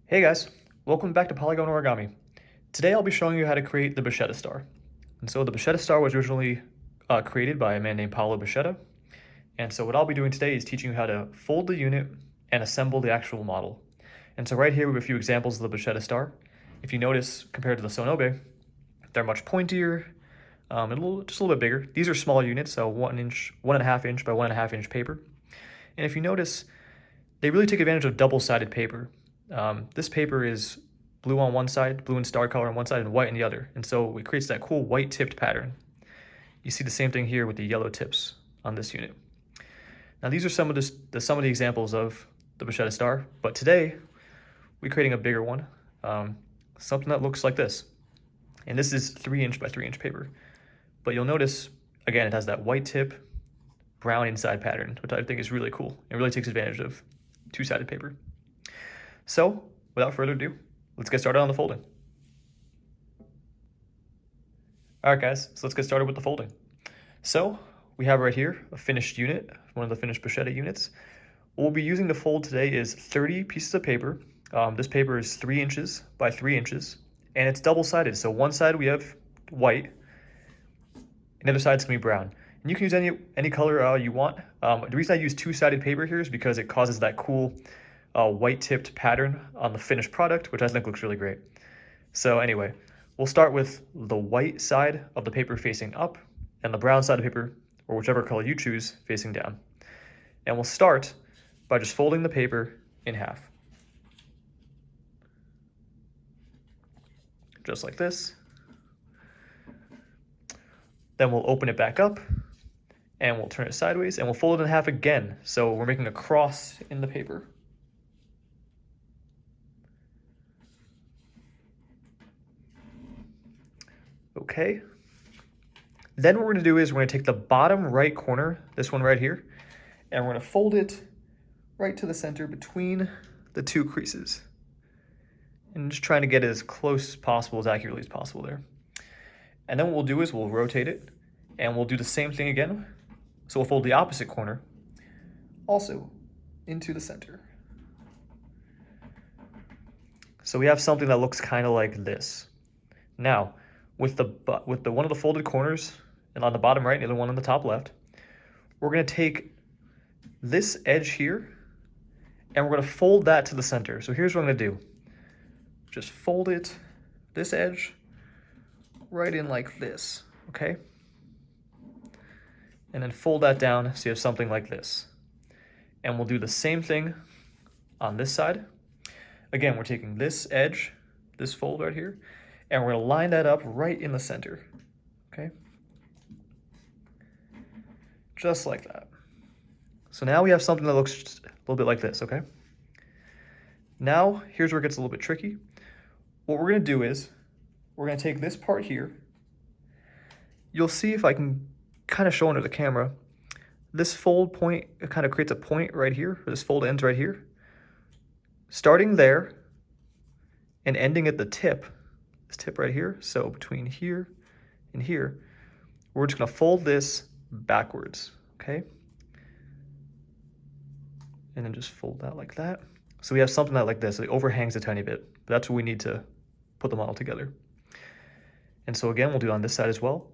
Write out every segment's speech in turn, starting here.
Hey guys, welcome back to Polygon Origami. Today I'll be showing you how to create the Bichetta star. And so the Bichetta star was originally created by a man named Paolo Bichetta. And so what I'll be doing today is teaching you how to fold the unit and assemble the actual model. And so right here we have a few examples of the Bichetta star. If you notice, compared to the Sonobe, they're much pointier, and just a little bit bigger. These are small units, so 1.5 inch by 1.5 inch paper. And if you notice, they really take advantage of double-sided paper. This paper is blue on one side, blue and star color on one side, and white on the other. And so it creates that cool white tipped pattern. You see the same thing here with the yellow tips on this unit. Now these are some of the examples of the Bichetta star, but today we're creating a bigger one, something that looks like this. And this is 3 inch by 3 inch paper. But you'll notice, again, it has that white tip, brown inside pattern, which I think is really cool. It really takes advantage of two-sided paper. So, without further ado, let's get started on the folding. All right, guys, so let's get started with the folding. So, we have right here a finished unit, one of the finished Bichetta units. What we'll be using to fold today is 30 pieces of paper. This paper is 3 inches by 3 inches, and it's double-sided. So one side we have white, and the other side's gonna be brown. And you can use any color you want. The reason I use two-sided paper here is because it causes that cool white tipped pattern on the finished product, which I think looks really great. So anyway, we'll start with the white side of the paper facing up and the brown side of the paper, or whichever color you choose, facing down. And we'll start by just folding the paper in half. Just like this. Then we'll open it back up and we'll turn it sideways and we'll fold it in half again. So we're making a cross in the paper. Okay. Then what we're gonna do is we're gonna take the bottom right corner, this one right here, and we're gonna fold it right to the center between the two creases. And just trying to get it as close as possible, as accurately as possible there. And then what we'll do is we'll rotate it and we'll do the same thing again. So we'll fold the opposite corner also into the center. So we have something that looks kind of like this. Now, with the one of the folded corners and on the bottom right and the other one on the top left, we're going to take this edge here and we're going to fold that to the center. So here's what I'm going to do. Just fold it, this edge, right in like this, okay? And then fold that down so you have something like this. And we'll do the same thing on this side. Again, we're taking this edge, this fold right here, and we're gonna line that up right in the center, okay? Just like that. So now we have something that looks a little bit like this, okay? Now, here's where it gets a little bit tricky. What we're gonna do is, we're gonna take this part here. You'll see if I can kind of show under the camera. This fold point, it kind of creates a point right here, or this fold ends right here. Starting there and ending at the tip, this tip right here, so between here and here, we're just gonna fold this backwards, okay? And then just fold that like that. So we have something that like this, it overhangs a tiny bit, but that's what we need to put the model together. And so again, we'll do it on this side as well.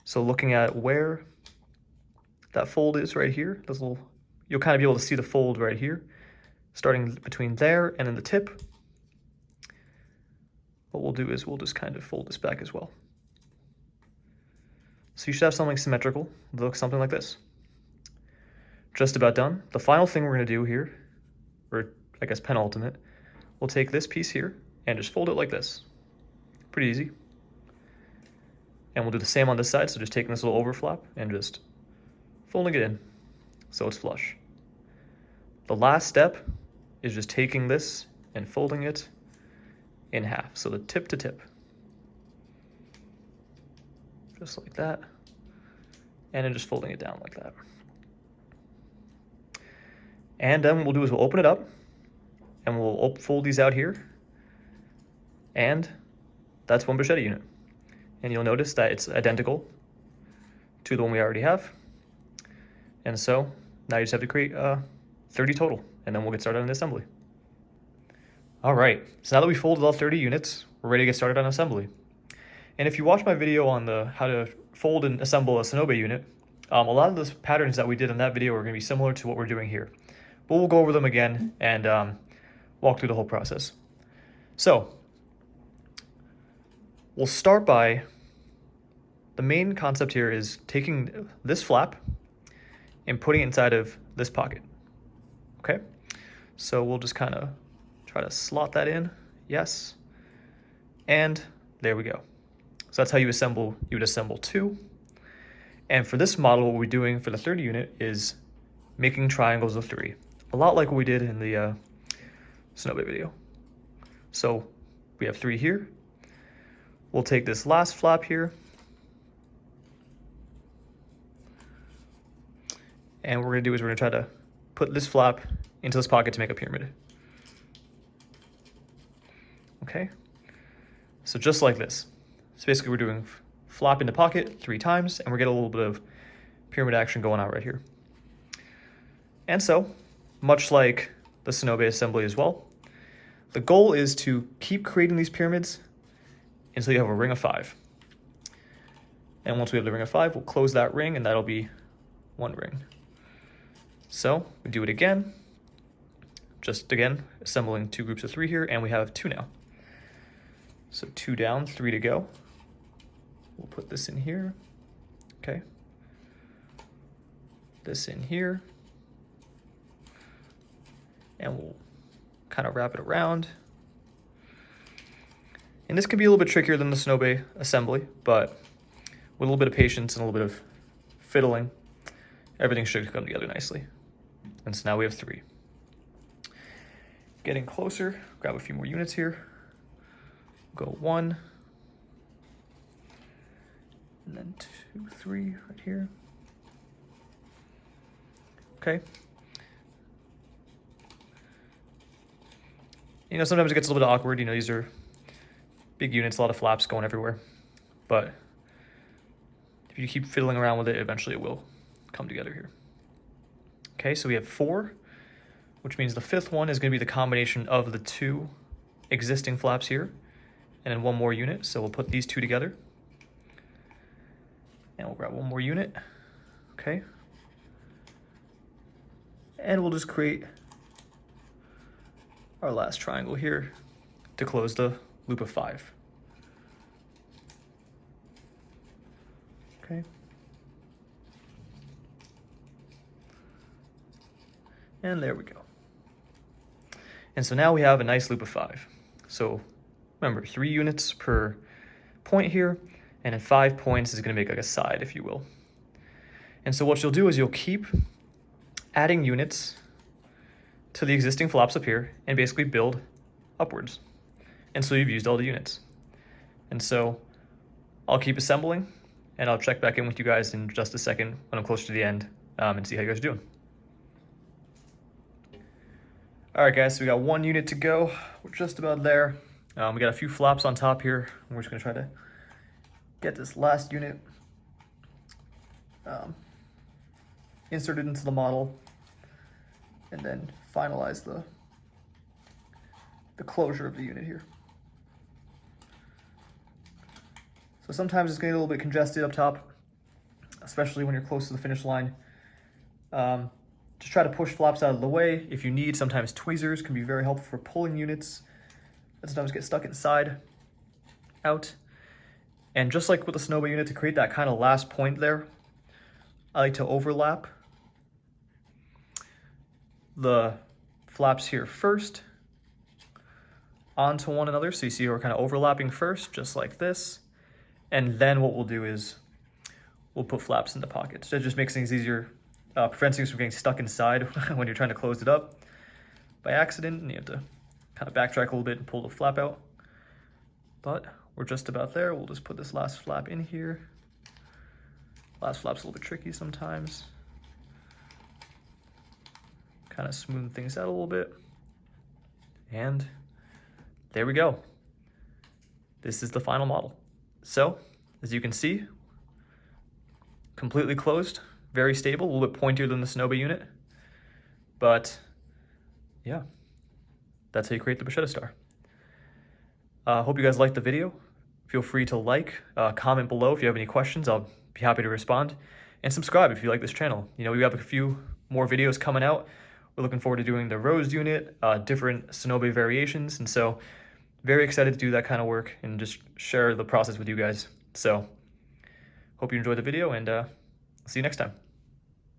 So looking at where that fold is right here, this little, you'll kind of be able to see the fold right here, starting between there and then the tip. What we'll do is we'll just kind of fold this back as well. So you should have something symmetrical that looks something like this. Just about done. The final thing we're gonna do here, or I guess penultimate, we'll take this piece here and just fold it like this. Pretty easy. And we'll do the same on this side, so just taking this little overflap and just folding it in so it's flush. The last step is just taking this and folding it in half, so the tip to tip. Just like that. And then just folding it down like that. And then what we'll do is we'll open it up and we'll fold these out here. And that's one Bichetta unit. And you'll notice that it's identical to the one we already have. And so now you just have to create 30 total, and then we'll get started on the assembly. All right, so now that we folded all 30 units, we're ready to get started on assembly. And if you watch my video on how to fold and assemble a Sonobe unit, a lot of the patterns that we did in that video are going to be similar to what we're doing here. But we'll go over them again and walk through the whole process. So we'll start by, the main concept here is taking this flap and putting it inside of this pocket. Okay, so we'll just kind of try to slot that in. Yes, and there we go. So that's how you would assemble two. And for this model, what we're doing for the 30 unit is making triangles of 3, a lot like what we did in the Sonobe video. So we have 3 here. We'll take this last flap here, and what we're gonna do is we're gonna try to put this flap into this pocket to make a pyramid. Okay, so just like this. So basically we're doing flap into pocket 3 times, and we're getting a little bit of pyramid action going on right here. And so, much like the Sonobe assembly as well, the goal is to keep creating these pyramids until you have a ring of 5. And once we have the ring of 5, we'll close that ring, and that'll be 1 ring. So we do it again, just again, assembling 2 groups of 3 here, and we have 2 now. So 2 down, 3 to go. We'll put this in here, okay. This in here. And we'll kind of wrap it around. And this can be a little bit trickier than the Sonobe assembly, but with a little bit of patience and a little bit of fiddling, everything should come together nicely. And so now we have 3. Getting closer, grab a few more units here. Go 1, and then 2, 3 right here. Okay. You know, sometimes it gets a little bit awkward. You know, these are big units, a lot of flaps going everywhere. But if you keep fiddling around with it, eventually it will come together here. Okay, so we have 4, which means the 5th one is going to be the combination of the 2 existing flaps here, and then 1 more unit. So we'll put these 2 together. And we'll grab 1 more unit. Okay. And we'll just create our last triangle here to close the loop of 5. Okay. And there we go. And so now we have a nice loop of 5. So remember, 3 units per point here, and then 5 points is going to make like a side, if you will. And so what you'll do is you'll keep adding units to the existing flaps up here and basically build upwards until you've used all the units. And so I'll keep assembling, and I'll check back in with you guys in just a second when I'm closer to the end and see how you guys are doing. All right, guys, so we got 1 unit to go. We're just about there. We got a few flaps on top here, and we're just gonna try to get this last unit inserted into the model, and then finalize the closure of the unit here. So sometimes it's getting a little bit congested up top, especially when you're close to the finish line. Just try to push flaps out of the way. If you need, sometimes tweezers can be very helpful for pulling units that sometimes get stuck inside, out. And just like with the Sonobe unit, to create that kind of last point there, I like to overlap the flaps here first onto one another. So you see we're kind of overlapping first, just like this. And then what we'll do is we'll put flaps in the pockets. That just makes things easier, prevents things from getting stuck inside when you're trying to close it up by accident, and you have to kind of backtrack a little bit and pull the flap out. But we're just about there. We'll just put this last flap in here. Last flap's a little bit tricky sometimes. Kind of smooth things out a little bit. And there we go. This is the final model. So, as you can see, completely closed, very stable, a little bit pointier than the Sonobe unit. But, yeah, that's how you create the Bichetta star. Hope you guys liked the video. Feel free to like, comment below if you have any questions. I'll be happy to respond. And subscribe if you like this channel. You know, we have a few more videos coming out. We're looking forward to doing the rose unit, different Sonobe variations, and so very excited to do that kind of work and just share the process with you guys. So hope you enjoyed the video, and see you next time.